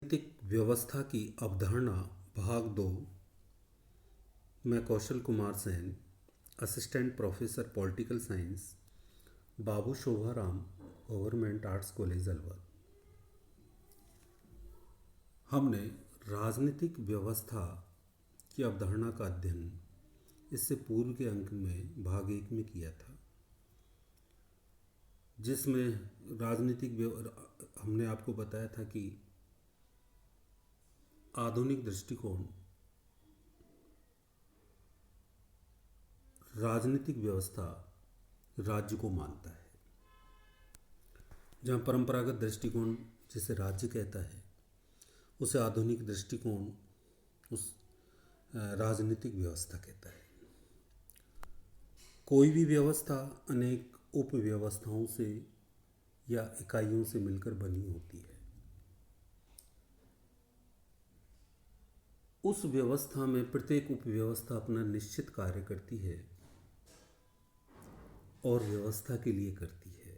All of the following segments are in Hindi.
राजनीतिक व्यवस्था की अवधारणा भाग 2। मैं Kaushal Kumar Sen, assistant professor political science, Babu Shobharam government arts college Alwar. हमने राजनीतिक व्यवस्था की अवधारणा का अध्ययन इससे पूर्व के अंक में भाग 1 में किया था, जिसमें हमने आपको बताया था कि आधुनिक दृष्टिकोण राजनीतिक व्यवस्था राज्य को मानता है, जहाँ परंपरागत दृष्टिकोण जिसे राज्य कहता है उसे आधुनिक दृष्टिकोण उस राजनीतिक व्यवस्था कहता है। कोई भी व्यवस्था अनेक उप व्यवस्थाओं से या इकाइयों से मिलकर बनी होती है। उस व्यवस्था में प्रत्येक उप व्यवस्था अपना निश्चित कार्य करती है और व्यवस्था के लिए करती है।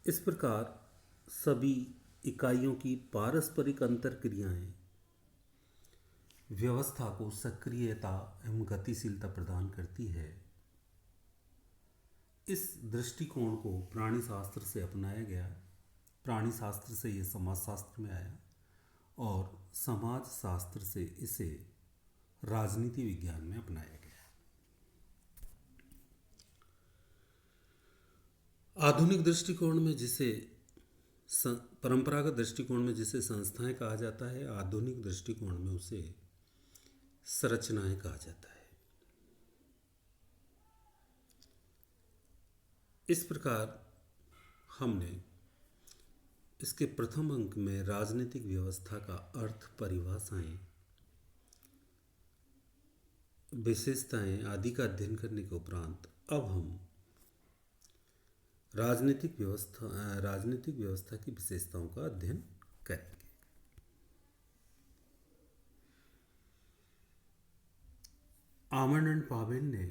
इस प्रकार सभी इकाइयों की पारस्परिक अंतरक्रियाएं व्यवस्था को सक्रियता एवं गतिशीलता प्रदान करती है। इस दृष्टिकोण को प्राणी शास्त्र से अपनाया गया। प्राणी शास्त्र से ये समाज शास्त्र में आया और समाज शास्त्र से इसे राजनीति विज्ञान में अपनाया गया। आधुनिक दृष्टिकोण में जिसे परंपरागत दृष्टिकोण में जिसे संस्थाएं कहा जाता है, आधुनिक दृष्टिकोण में उसे संरचनाएं कहा जाता है। इस प्रकार हमने इसके प्रथम अंक में राजनीतिक व्यवस्था का अर्थ, परिभाषाएं, विशेषताएं आदि का अध्ययन करने के उपरांत अब हम राजनीतिक व्यवस्था की विशेषताओं का अध्ययन करेंगे। आमंड एंड पावेल ने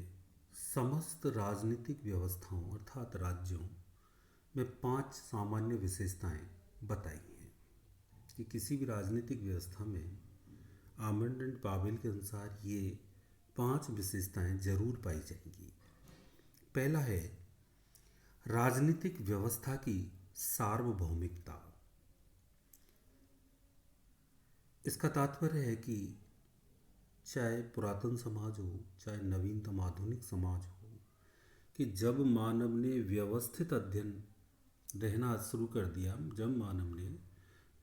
समस्त राजनीतिक व्यवस्थाओं अर्थात राज्यों में 5 सामान्य विशेषताएं बताई हैं कि किसी भी राजनीतिक व्यवस्था में आमंड एंड पावेल के अनुसार ये 5 विशेषताएं जरूर पाई जाएंगी। पहला है राजनीतिक व्यवस्था की सार्वभौमिकता। इसका तात्पर्य है कि चाहे पुरातन समाज हो, चाहे नवीनतम आधुनिक समाज हो, कि जब मानव ने व्यवस्थित अध्ययन रहना शुरू कर दिया, जब मानव ने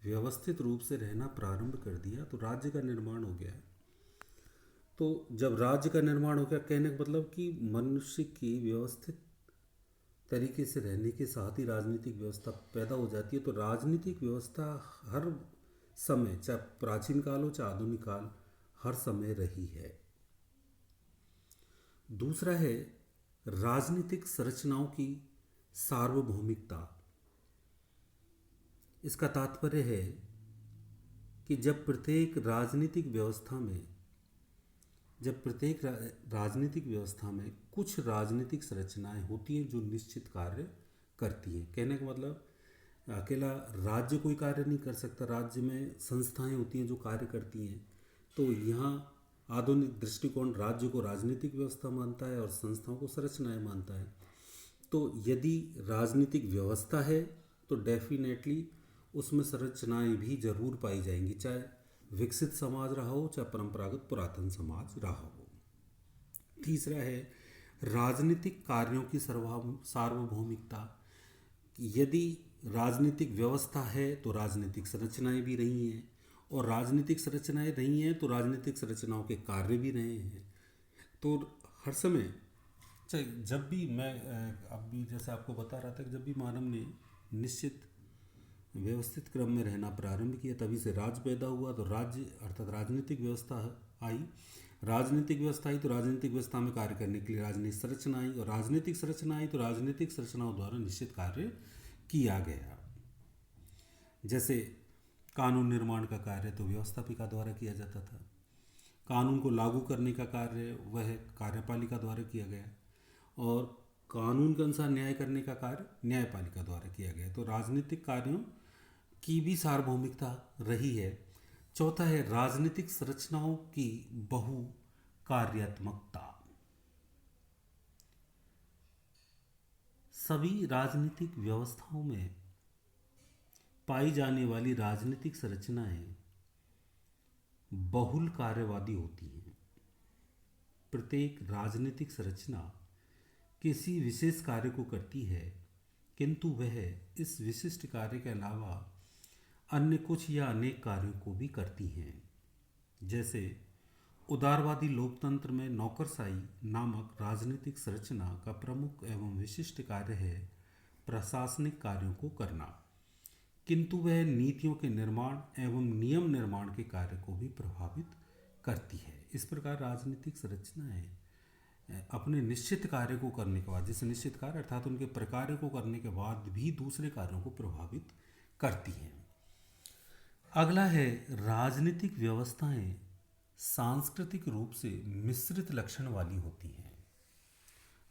व्यवस्थित रूप से रहना प्रारंभ कर दिया तो राज्य का निर्माण हो गया। तो जब राज्य का निर्माण हो गया, कहने का मतलब कि मनुष्य की व्यवस्थित तरीके से रहने के साथ ही राजनीतिक व्यवस्था पैदा हो जाती है। तो राजनीतिक व्यवस्था हर समय, चाहे प्राचीन काल हो चाहे आधुनिक काल, हर समय रही है। दूसरा है राजनीतिक संरचनाओं की सार्वभौमिकता। इसका तात्पर्य है कि जब प्रत्येक राजनीतिक व्यवस्था में कुछ राजनीतिक संरचनाएं होती हैं जो निश्चित कार्य करती हैं। कहने का मतलब अकेला राज्य कोई कार्य नहीं कर सकता, राज्य में संस्थाएं होती हैं जो कार्य करती हैं। तो यहाँ आधुनिक दृष्टिकोण राज्य को राजनीतिक व्यवस्था मानता है और संस्थाओं को संरचनाएं मानता है। तो यदि राजनीतिक व्यवस्था है तो डेफिनेटली उसमें संरचनाएं भी जरूर पाई जाएंगी, चाहे विकसित समाज रहा हो चाहे परंपरागत पुरातन समाज रहा हो। तीसरा है राजनीतिक कार्यों की सार्वभौमिकता। यदि राजनीतिक व्यवस्था है तो राजनीतिक संरचनाएं भी रही हैं, और राजनीतिक संरचनाएं रही हैं तो राजनीतिक संरचनाओं के कार्य भी रहे हैं। तो हर समय, चाहे जब भी मैं अभी जैसे आपको बता रहा था कि जब भी मानव ने निश्चित व्यवस्थित क्रम में रहना प्रारंभ किया तभी से राज्य पैदा हुआ। तो राज्य अर्थात राजनीतिक व्यवस्था आई। राजनीतिक व्यवस्था आई तो राजनीतिक व्यवस्था में कार्य करने के लिए राजनीतिक संरचना आई, और राजनीतिक संरचना आई तो राजनीतिक संरचनाओं द्वारा निश्चित कार्य किया गया। जैसे कानून निर्माण का कार्य तो व्यवस्थापिका द्वारा किया जाता था, कानून को लागू करने का कार्य वह कार्यपालिका द्वारा किया गया, और कानून के अनुसार न्याय करने का कार्य न्यायपालिका द्वारा किया गया। तो राजनीतिक कार्यों की भी सार्वभौमिकता रही है। चौथा है राजनीतिक संरचनाओं की बहुकार्यात्मकता। सभी राजनीतिक व्यवस्थाओं में पाई जाने वाली राजनीतिक संरचनाएं बहुल कार्यवादी होती हैं। प्रत्येक राजनीतिक संरचना किसी विशेष कार्य को करती है, किंतु वह इस विशिष्ट कार्य के अलावा अन्य कुछ या अनेक कार्यों को भी करती हैं। जैसे उदारवादी लोकतंत्र में नौकरशाही नामक राजनीतिक संरचना का प्रमुख एवं विशिष्ट कार्य है प्रशासनिक कार्यों को करना, किंतु वह नीतियों के निर्माण एवं नियम निर्माण के कार्य को भी प्रभावित करती है। इस प्रकार राजनीतिक संरचनाएं अपने निश्चित कार्य को करने के बाद, जैसे निश्चित कार्य अर्थात उनके प्रकार्य को करने के बाद भी दूसरे कार्यों को प्रभावित करती हैं। अगला है राजनीतिक व्यवस्थाएं सांस्कृतिक रूप से मिश्रित लक्षण वाली होती हैं।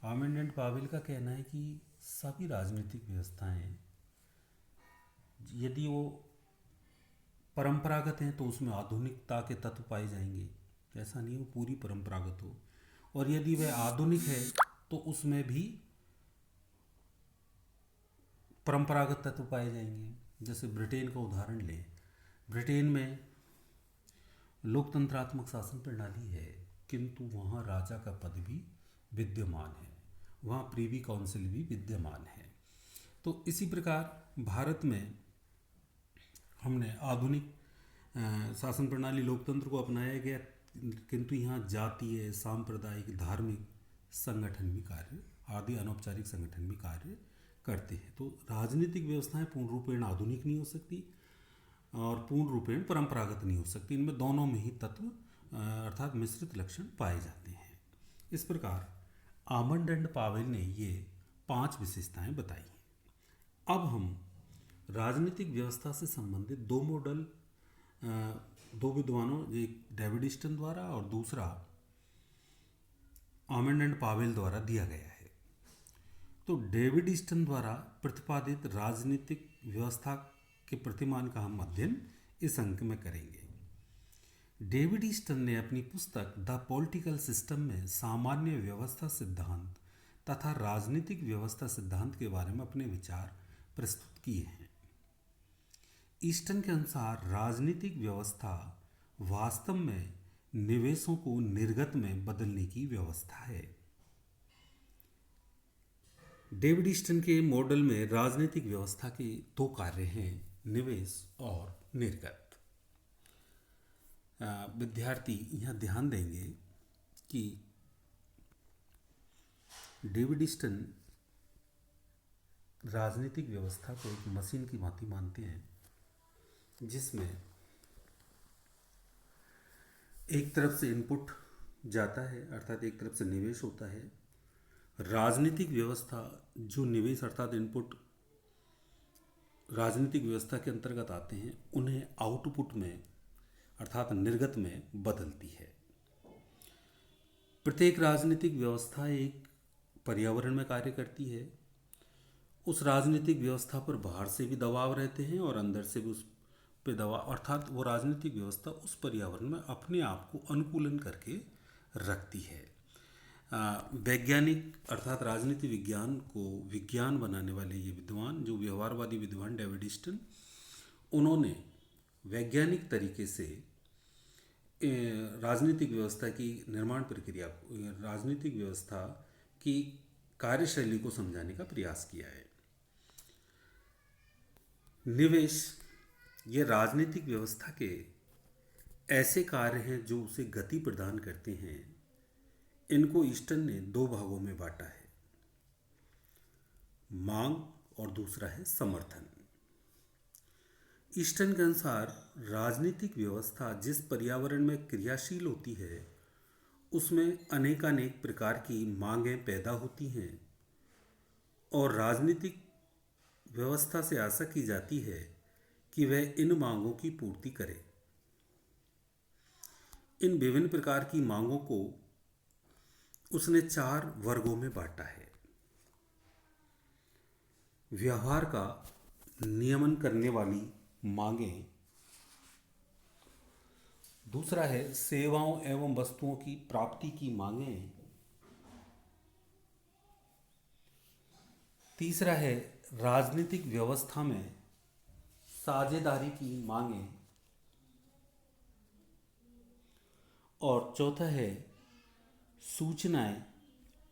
आमंड एंड पावेल का कहना है कि सभी राजनीतिक व्यवस्थाएं यदि वो परंपरागत हैं तो उसमें आधुनिकता के तत्व पाए जाएंगे, ऐसा नहीं वो पूरी परंपरागत हो, और यदि वह आधुनिक है तो उसमें भी परंपरागत तत्व पाए जाएंगे। जैसे ब्रिटेन का उदाहरण लें, ब्रिटेन में लोकतंत्रात्मक शासन प्रणाली है, किंतु वहाँ राजा का पद भी विद्यमान है, वहाँ प्रीवी काउंसिल भी विद्यमान है। तो इसी प्रकार भारत में हमने आधुनिक शासन प्रणाली लोकतंत्र को अपनाया गया, किंतु यहाँ जातीय, सांप्रदायिक, धार्मिक संगठन भी कार्य आदि अनौपचारिक संगठन भी कार्य करते हैं। तो राजनीतिक व्यवस्थाएं पूर्ण रूपेण आधुनिक नहीं हो सकती और पूर्ण रूपेण परंपरागत नहीं हो सकती, इनमें दोनों में ही तत्व अर्थात मिश्रित लक्षण पाए जाते हैं। इस प्रकार आमंड एंड पावेल ने ये 5 विशेषताएं बताई। अब हम राजनीतिक व्यवस्था से संबंधित 2 मॉडल, 2 विद्वानों, एक डेविड ईस्टन द्वारा और दूसरा आमंड एंड पावेल द्वारा दिया गया है। तो डेविड ईस्टन द्वारा प्रतिपादित राजनीतिक व्यवस्था के प्रतिमान का हम अध्ययन इस अंक में करेंगे। डेविड ईस्टन ने अपनी पुस्तक द पॉलिटिकल सिस्टम में सामान्य व्यवस्था सिद्धांत तथा राजनीतिक व्यवस्था सिद्धांत के बारे में अपने विचार प्रस्तुत किए हैं। ईस्टन के अनुसार राजनीतिक व्यवस्था वास्तव में निवेशों को निर्गत में बदलने की व्यवस्था है। डेविड ईस्टन के मॉडल में राजनीतिक व्यवस्था के 2 कार्य हैं, निवेश और निर्गत। विद्यार्थी यहाँ ध्यान देंगे कि डेविड ईस्टन राजनीतिक व्यवस्था को एक मशीन की भांति मानते हैं, जिसमें एक तरफ से इनपुट जाता है अर्थात एक तरफ से निवेश होता है। राजनीतिक व्यवस्था जो निवेश अर्थात इनपुट राजनीतिक व्यवस्था के अंतर्गत आते हैं, उन्हें आउटपुट में अर्थात निर्गत में बदलती है। प्रत्येक राजनीतिक व्यवस्था एक पर्यावरण में कार्य करती है। उस राजनीतिक व्यवस्था पर बाहर से भी दबाव रहते हैं और अंदर से भी उस पे दबाव, अर्थात वो राजनीतिक व्यवस्था उस पर्यावरण में अपने आप को अनुकूलन करके रखती है। वैज्ञानिक अर्थात राजनीति विज्ञान को विज्ञान बनाने वाले ये विद्वान, जो व्यवहारवादी विद्वान डेविड ईस्टन, उन्होंने वैज्ञानिक तरीके से राजनीतिक व्यवस्था की निर्माण प्रक्रिया को, राजनीतिक व्यवस्था की कार्यशैली को समझाने का प्रयास किया है। निवेश ये राजनीतिक व्यवस्था के ऐसे कार्य हैं जो उसे गति प्रदान करते हैं। इनको ईस्टन ने 2 भागों में बांटा है, मांग और दूसरा है समर्थन। ईस्टन के अनुसार राजनीतिक व्यवस्था जिस पर्यावरण में क्रियाशील होती है, उसमें अनेकानेक प्रकार की मांगें पैदा होती हैं और राजनीतिक व्यवस्था से आशा की जाती है कि वह इन मांगों की पूर्ति करे। इन विभिन्न प्रकार की मांगों को उसने 4 वर्गों में बांटा है। व्यवहार का नियमन करने वाली मांगें। दूसरा है सेवाओं एवं वस्तुओं की प्राप्ति की मांगें। तीसरा है राजनीतिक व्यवस्था में साझेदारी की मांगें। और चौथा है सूचनाएं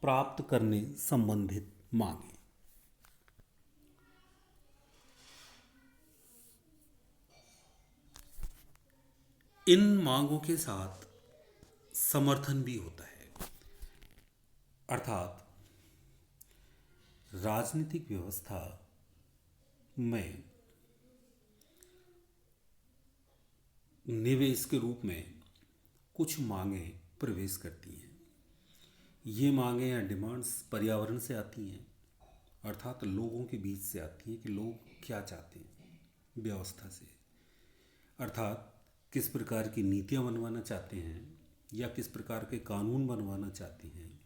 प्राप्त करने संबंधित मांगें। इन मांगों के साथ समर्थन भी होता है, अर्थात राजनीतिक व्यवस्था में निवेश के रूप में कुछ मांगें प्रवेश करती हैं। ये मांगें या डिमांड्स पर्यावरण से आती हैं, अर्थात लोगों के बीच से आती हैं कि लोग क्या चाहते हैं व्यवस्था से, अर्थात किस प्रकार की नीतियाँ बनवाना चाहते हैं या किस प्रकार के कानून बनवाना चाहते हैं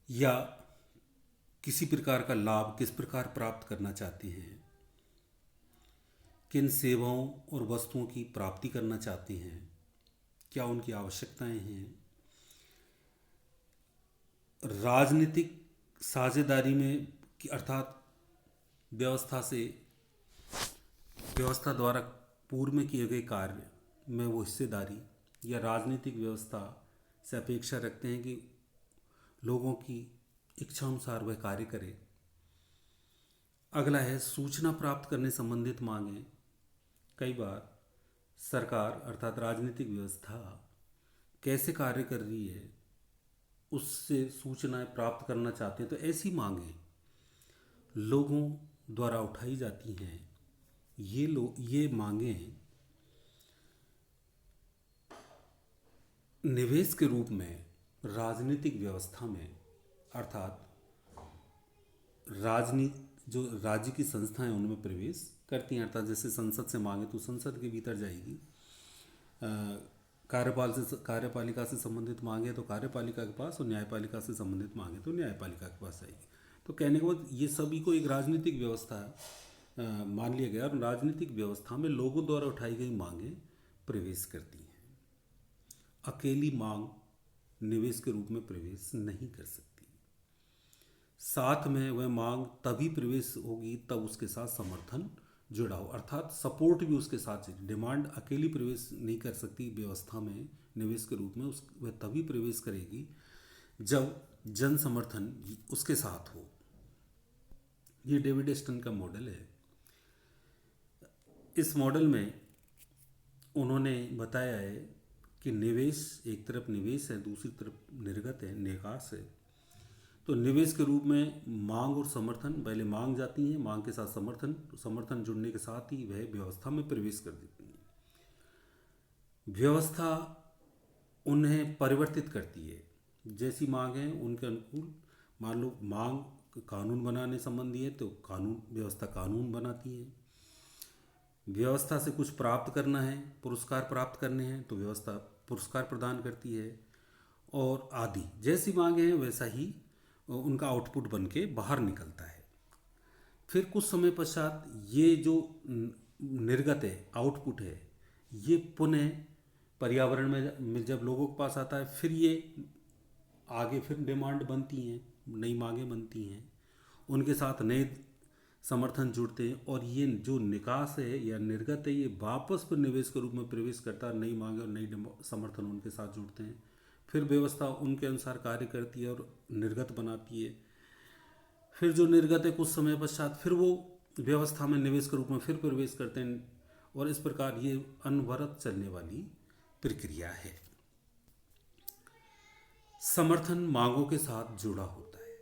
या किसी प्रकार का लाभ किस प्रकार प्राप्त करना चाहते हैं, किन सेवाओं और वस्तुओं की प्राप्ति करना चाहते हैं, क्या उनकी आवश्यकताएं हैं। राजनीतिक साझेदारी में अर्थात व्यवस्था द्वारा पूर्व में किए गए कार्य में वो हिस्सेदारी या राजनीतिक व्यवस्था से अपेक्षा रखते हैं कि लोगों की इच्छा अनुसार वह कार्य करे। अगला है सूचना प्राप्त करने संबंधित मांगें। कई बार सरकार अर्थात राजनीतिक व्यवस्था कैसे कार्य कर रही है उससे सूचनाएं प्राप्त करना चाहते हैं, तो ऐसी मांगें लोगों द्वारा उठाई जाती हैं। ये मांगें निवेश के रूप में राजनीतिक व्यवस्था में अर्थात जो राज्य की संस्थाएं उनमें प्रवेश करती हैं। अर्थात जैसे संसद से मांगे तो संसद के भीतर जाएगी, कार्यपालिका से संबंधित मांगे तो कार्यपालिका के पास, और न्यायपालिका से संबंधित मांगे तो न्यायपालिका के पास आएगी। तो कहने के बाद ये सभी को एक राजनीतिक व्यवस्था मान लिया गया और राजनीतिक व्यवस्था में लोगों द्वारा उठाई गई मांगें प्रवेश करती हैं। अकेली मांग निवेश के रूप में प्रवेश नहीं कर सकती। साथ में वह मांग तभी प्रवेश होगी तब उसके साथ समर्थन जुड़ा हो, अर्थात सपोर्ट भी उसके साथ चाहिए। डिमांड अकेली प्रवेश नहीं कर सकती व्यवस्था में निवेश के रूप में, वह तभी प्रवेश करेगी जब जन समर्थन उसके साथ हो। ये डेविड स्टन का मॉडल है। इस मॉडल में उन्होंने बताया है कि निवेश एक तरफ निवेश है, दूसरी तरफ निर्गत है, निकास है। तो निवेश के रूप में मांग और समर्थन, पहले मांग जाती है, मांग के साथ समर्थन जुड़ने के साथ ही वह व्यवस्था में प्रवेश कर देती है। व्यवस्था उन्हें परिवर्तित करती है, जैसी मांग है उनके अनुकूल। मान लो मांग कानून बनाने संबंधी है तो व्यवस्था कानून बनाती है। व्यवस्था से कुछ प्राप्त करना है, पुरस्कार प्राप्त करने हैं तो व्यवस्था पुरस्कार प्रदान करती है, और आदि जैसी मांगे हैं वैसा ही उनका आउटपुट बन के बाहर निकलता है। फिर कुछ समय पश्चात ये जो निर्गत है, आउटपुट है, ये पुनः पर्यावरण में जब लोगों के पास आता है, फिर ये आगे फिर डिमांड बनती हैं, नई मांगें बनती हैं, उनके साथ नए समर्थन जुड़ते हैं, और ये जो निकास है या निर्गत है ये वापस फिर निवेश के रूप में प्रवेश करता है। नई मांगे और नई समर्थन उनके साथ जुड़ते हैं, फिर व्यवस्था उनके अनुसार कार्य करती है और निर्गत बनाती है। फिर जो निर्गत है कुछ समय पश्चात फिर वो व्यवस्था में निवेश के रूप में फिर प्रवेश करते हैं, और इस प्रकार ये अनवरत चलने वाली प्रक्रिया है। समर्थन मांगों के साथ जुड़ा होता है।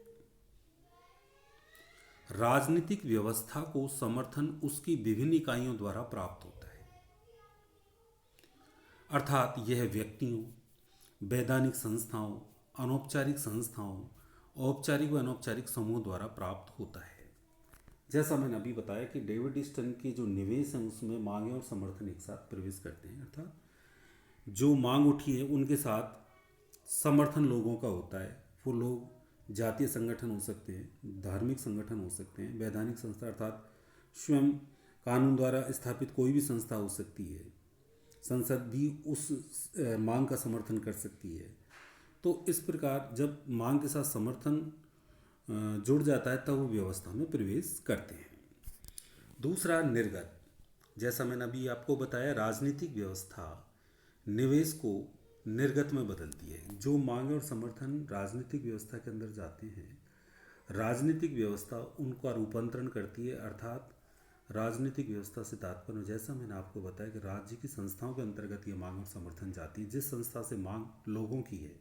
राजनीतिक व्यवस्था को समर्थन उसकी विभिन्न इकाइयों द्वारा प्राप्त होता है, अर्थात यह व्यक्तियों, वैधानिक संस्थाओं, अनौपचारिक संस्थाओं, औपचारिक व अनौपचारिक समूह द्वारा प्राप्त होता है। जैसा मैंने अभी बताया कि डेविड स्टन के जो निवेश हैं उसमें मांगे और समर्थन एक साथ प्रवेश करते हैं, अर्थात जो मांग उठी है उनके साथ समर्थन लोगों का होता है। वो लोग जातीय संगठन हो सकते हैं, धार्मिक संगठन हो सकते हैं, वैधानिक संस्था अर्थात स्वयं कानून द्वारा स्थापित कोई भी संस्था हो सकती है, संसद भी उस मांग का समर्थन कर सकती है। तो इस प्रकार जब मांग के साथ समर्थन जुड़ जाता है तब वो व्यवस्था में प्रवेश करते हैं। दूसरा, निर्गत। जैसा मैंने अभी आपको बताया, राजनीतिक व्यवस्था निवेश को निर्गत में बदलती है। जो मांग और समर्थन राजनीतिक व्यवस्था के अंदर जाते हैं, राजनीतिक व्यवस्था उनका रूपांतरण करती है, अर्थात राजनीतिक व्यवस्था से तात्पर्य, जैसा मैंने आपको बताया कि राज्य की संस्थाओं के अंतर्गत ये मांग और समर्थन जाती है। जिस संस्था से मांग लोगों की है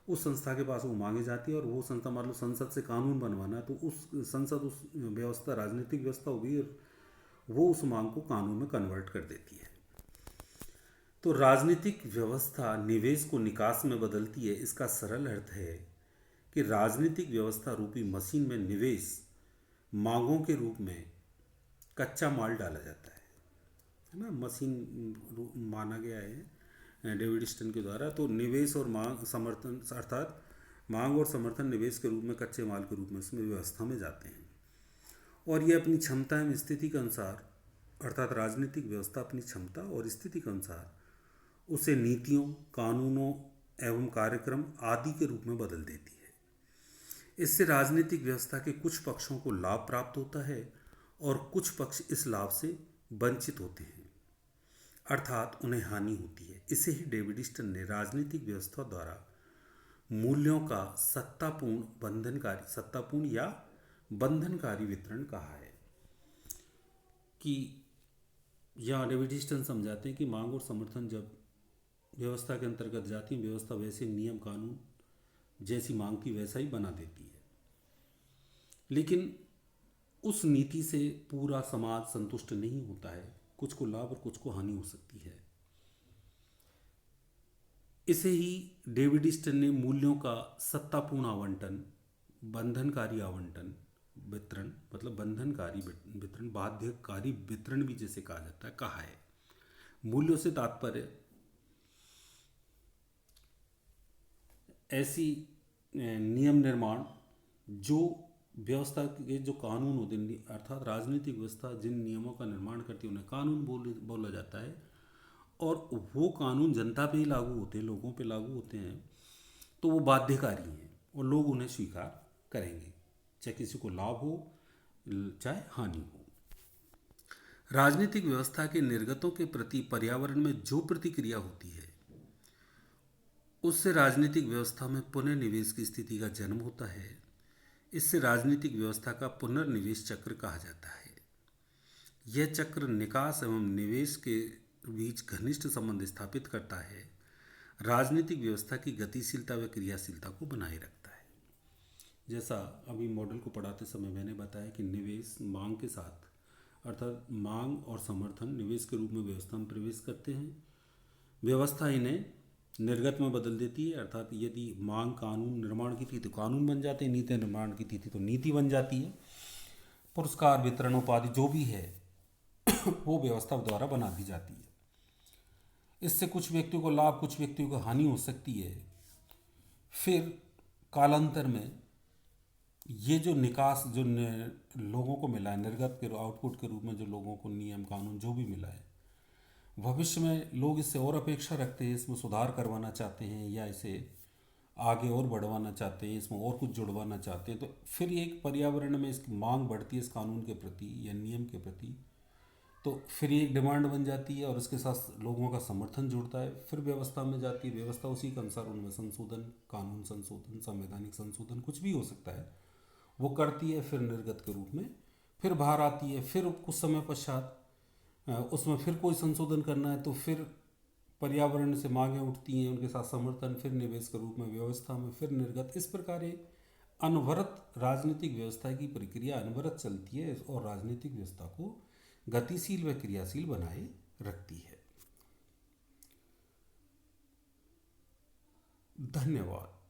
उस संस्था के पास वो मांगे जाती है, और वो संस्था मान लो संसद से कानून बनवाना है तो उस संसद उस व्यवस्था राजनीतिक व्यवस्था होगी और वो उस मांग को कानून में कन्वर्ट कर देती है। तो राजनीतिक व्यवस्था निवेश को निकास में बदलती है। इसका सरल अर्थ है कि राजनीतिक व्यवस्था रूपी मशीन में निवेश मांगों के रूप में कच्चा माल डाला जाता है ना, मशीन माना गया है डेविड स्टन के द्वारा। तो निवेश और मांग समर्थन अर्थात मांग और समर्थन निवेश के रूप में कच्चे माल के रूप में इसमें व्यवस्था में जाते हैं, और ये अपनी क्षमता एवं स्थिति के अनुसार, अर्थात राजनीतिक व्यवस्था अपनी क्षमता और स्थिति के अनुसार उसे नीतियों, कानूनों एवं कार्यक्रम आदि के रूप में बदल देती है। इससे राजनीतिक व्यवस्था के कुछ पक्षों को लाभ प्राप्त होता है और कुछ पक्ष इस लाभ से वंचित होते हैं, अर्थात उन्हें हानि होती है। इसे ही डेविड स्टन ने राजनीतिक व्यवस्था द्वारा मूल्यों का सत्तापूर्ण या बंधनकारी वितरण कहा है। कि यहाँ डेविड स्टन समझाते हैं कि मांग और समर्थन जब व्यवस्था के अंतर्गत जाती है, व्यवस्था वैसे नियम कानून जैसी मांग की वैसा ही बना देती है, लेकिन उस नीति से पूरा समाज संतुष्ट नहीं होता है। कुछ को लाभ और कुछ को हानि हो सकती है। इसे ही डेविड स्टन ने मूल्यों का सत्तापूर्ण आवंटन, बंधनकारी आवंटन वितरण, मतलब बंधनकारी वितरण, बाध्यकारी वितरण भी जैसे कहा जाता है, कहा है। मूल्यों से तात्पर्य ऐसी नियम निर्माण जो व्यवस्था के जो कानून होते हैं, अर्थात राजनीतिक व्यवस्था जिन नियमों का निर्माण करती है उन्हें कानून बोला जाता है, और वो कानून जनता पे ही लागू होते हैं, लोगों पे लागू होते हैं, तो वो बाध्यकारी हैं और लोग उन्हें स्वीकार करेंगे, चाहे किसी को लाभ हो चाहे हानि हो। राजनीतिक व्यवस्था के निर्गतों के प्रति पर्यावरण में जो प्रतिक्रिया होती है उससे राजनीतिक व्यवस्था में पुनर्निवेश की स्थिति का जन्म होता है। इससे राजनीतिक व्यवस्था का पुनर्निवेश चक्र कहा जाता है। यह चक्र निकास एवं निवेश के बीच घनिष्ठ संबंध स्थापित करता है, राजनीतिक व्यवस्था की गतिशीलता व क्रियाशीलता को बनाए रखता है। जैसा अभी मॉडल को पढ़ाते समय मैंने बताया कि निवेश मांग के साथ, अर्थात मांग और समर्थन निवेश के रूप में व्यवस्था में प्रवेश करते हैं। व्यवस्था इन्हें निर्गत में बदल देती है, अर्थात यदि मांग कानून निर्माण की थी तो कानून बन जाते हैं, नीति निर्माण की थी तो नीति बन जाती है। पुरस्कार, वितरण, उपाधि जो भी है वो व्यवस्था द्वारा बना दी जाती है। इससे कुछ व्यक्तियों को लाभ, कुछ व्यक्तियों को हानि हो सकती है। फिर कालांतर में ये जो निकास जो लोगों को मिला है, निर्गत के आउटपुट के रूप में जो लोगों को नियम कानून जो भी मिला है, भविष्य में लोग इससे और अपेक्षा रखते हैं, इसमें सुधार करवाना चाहते हैं या इसे आगे और बढ़वाना चाहते हैं, इसमें और कुछ जुड़वाना चाहते हैं, तो फिर एक पर्यावरण में इसकी मांग बढ़ती है इस कानून के प्रति या नियम के प्रति, तो फिर एक डिमांड बन जाती है और उसके साथ लोगों का समर्थन जुड़ता है। फिर व्यवस्था में जाती है, व्यवस्था उसी के अनुसार उनमें संशोधन, कानून संशोधन, संवैधानिक संशोधन कुछ भी हो सकता है वो करती है, फिर निर्गत के रूप में फिर बाहर आती है। फिर कुछ समय पश्चात उसमें फिर कोई संशोधन करना है तो फिर पर्यावरण से मांगें उठती हैं, उनके साथ समर्थन, फिर निवेश के रूप में व्यवस्था में, फिर निर्गत। इस प्रकार एक अनवरत राजनीतिक व्यवस्था की प्रक्रिया अनवरत चलती है और राजनीतिक व्यवस्था को गतिशील व क्रियाशील बनाए रखती है। धन्यवाद।